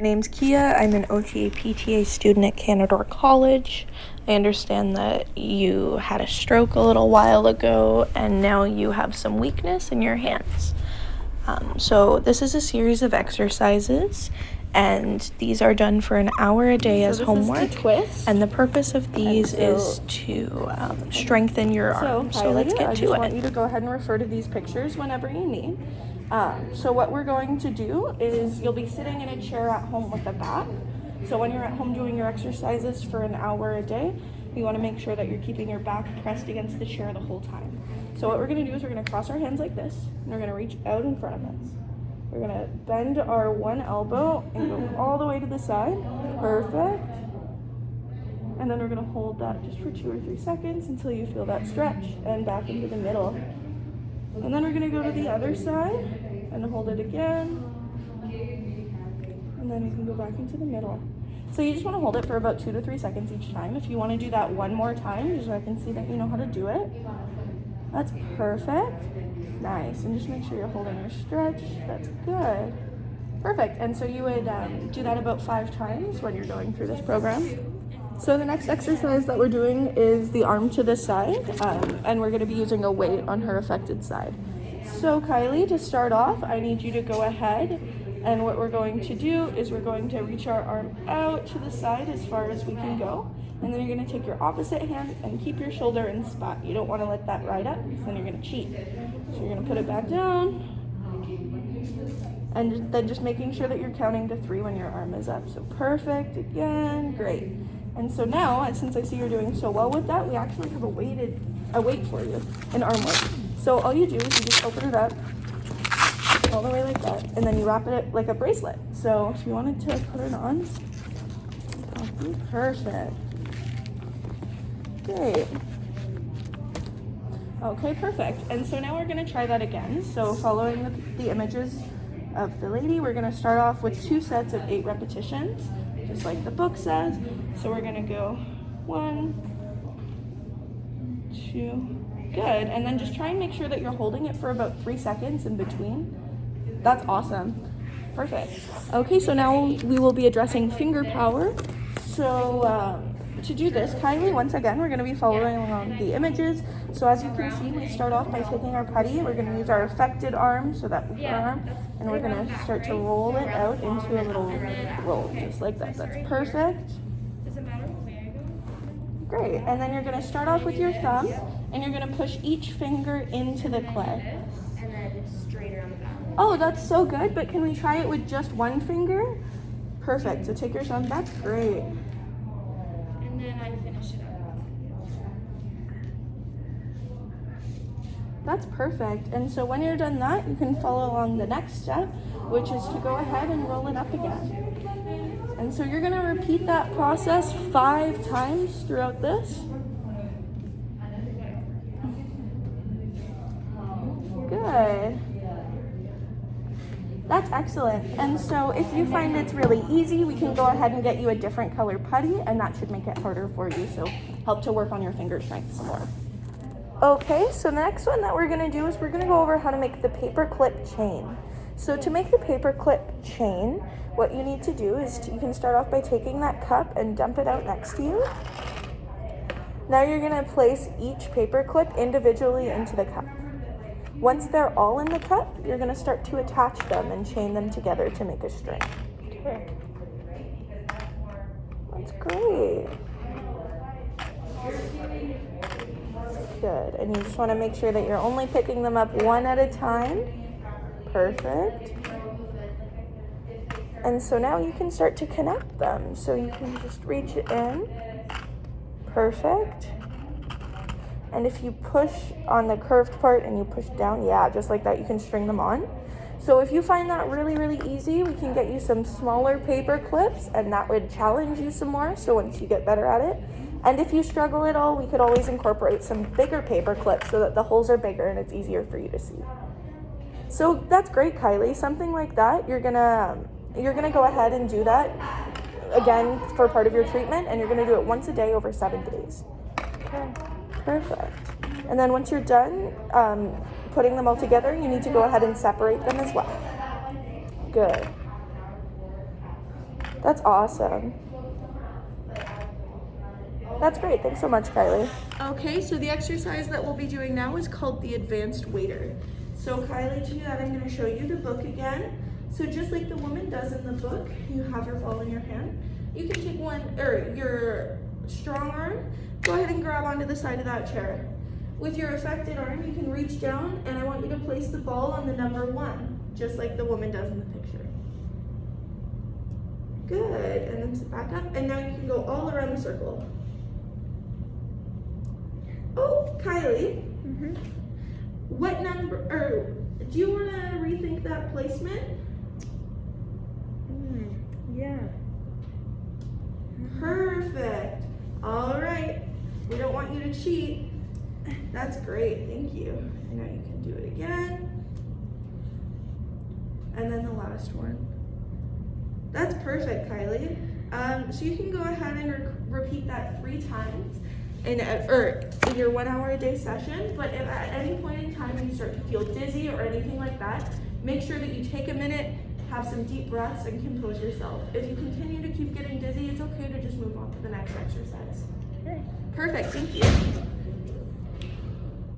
My name's Kia. I'm an OTA PTA student at Canadore College. I understand that you had a stroke a little while ago and now you have some weakness in your hands. So this is a series of exercises and these are done for an hour a day as homework. Is the twist. And the purpose of these is to strengthen your arms. So let's get to it. I just want you to go ahead and refer to these pictures whenever you need. So what we're going to do is you'll be sitting in a chair at home with a back. So when you're at home doing your exercises for an hour a day, you want to make sure that you're keeping your back pressed against the chair the whole time. So what we're going to do is we're going to cross our hands like this, and we're going to reach out in front of us. We're going to bend our one elbow and go all the way to the side. Perfect. And then we're going to hold that just for 2 or 3 seconds until you feel that stretch, and back into the middle. And then we're going to go to the other side and hold it again. And then you can go back into the middle. So you just want to hold it for about 2 to 3 seconds each time. If you want to do that one more time, just so I can see that you know how to do it. That's perfect. Nice. And just make sure you're holding your stretch. That's good. Perfect. And so you would do that about 5 times when you're going through this program. So the next exercise that we're doing is the arm to the side, and we're going to be using a weight on her affected side. So Kylie, to start off, I need you to go ahead, and what we're going to do is we're going to reach our arm out to the side as far as we can go, and then you're going to take your opposite hand and keep your shoulder in spot. You don't want to let that ride up because then you're going to cheat. So you're going to put it back down, and then just making sure that you're counting to 3 when your arm is up. So perfect, again, great. And so now, since I see you're doing so well with that, we actually have a weight for you, an arm weight. So all you do is you just open it up all the way like that, and then you wrap it like a bracelet. So if you wanted to put it on, perfect. Great. Okay, perfect. And so now we're going to try that again. So following the images of the lady, we're going to start off with 2 sets of 8 repetitions, just like the book says. So we're going to go 1, 2, good. And then just try and make sure that you're holding it for about 3 seconds in between. That's awesome. Perfect. Okay, so now we will be addressing finger power. So to do this, Kylie, once again, we're going to be following along the images. So as you can see, we start off by taking our putty. We're going to use our affected arm, so that arm, and we're going to start to roll it out into a little roll, just like that. That's perfect. Great. And then you're going to start off with your thumb, and you're going to push each finger into the clay. And then straight around the back. Oh, that's so good, but can we try it with just one finger? Perfect. So take your thumb. That's great. And then I finish it up. That's perfect. And so when you're done that, you can follow along the next step, which is to go ahead and roll it up again. And so you're going to repeat that process 5 times throughout this. Good. That's excellent. And so if you find it's really easy, we can go ahead and get you a different color putty, and that should make it harder for you. So help to work on your finger strength some more. Okay, so the next one that we're going to do is we're going to go over how to make the paperclip chain. So to make the paperclip chain, what you need to do is you can start off by taking that cup and dump it out next to you. Now you're going to place each paperclip individually into the cup. Once they're all in the cup, you're going to start to attach them and chain them together to make a string. Okay. That's great. Good. And you just want to make sure that you're only picking them up one at a time. Perfect. And so now you can start to connect them. So you can just reach it in. Perfect. And if you push on the curved part and you push down, yeah, just like that, you can string them on. So if you find that really, really easy, we can get you some smaller paper clips, and that would challenge you some more, so once you get better at it. And if you struggle at all, we could always incorporate some bigger paper clips so that the holes are bigger and it's easier for you to see. So that's great, Kylie. Something like that, you're gonna go ahead and do that again for part of your treatment, and you're gonna do it once a day over 7 days. Okay. Perfect. And then once you're done putting them all together, you need to go ahead and separate them as well. Good. That's awesome. That's great. Thanks so much, Kylie. Okay, so the exercise that we'll be doing now is called the advanced waiter. So Kylie, to do that, I'm going to show you the book again. So just like the woman does in the book, you have your ball in your hand. You can take your strong arm, go ahead and grab onto the side of that chair. With your affected arm, you can reach down, and I want you to place the ball on the number 1, just like the woman does in the picture. Good, and then sit back up, and now you can go all around the circle. Oh, Kylie, what number, or do you want to rethink that placement? Yeah. Perfect. All right, we don't want you to cheat. That's great, thank you. And now you can do it again. And then the last one. That's perfect, Kylie. So you can go ahead and repeat that 3 times in your 1 hour a day session. But if at any point in time you start to feel dizzy or anything like that, make sure that you take a minute, have some deep breaths, and compose yourself. If you continue to keep getting dizzy, it's okay to just move on to the next exercise. Okay. Perfect, thank you.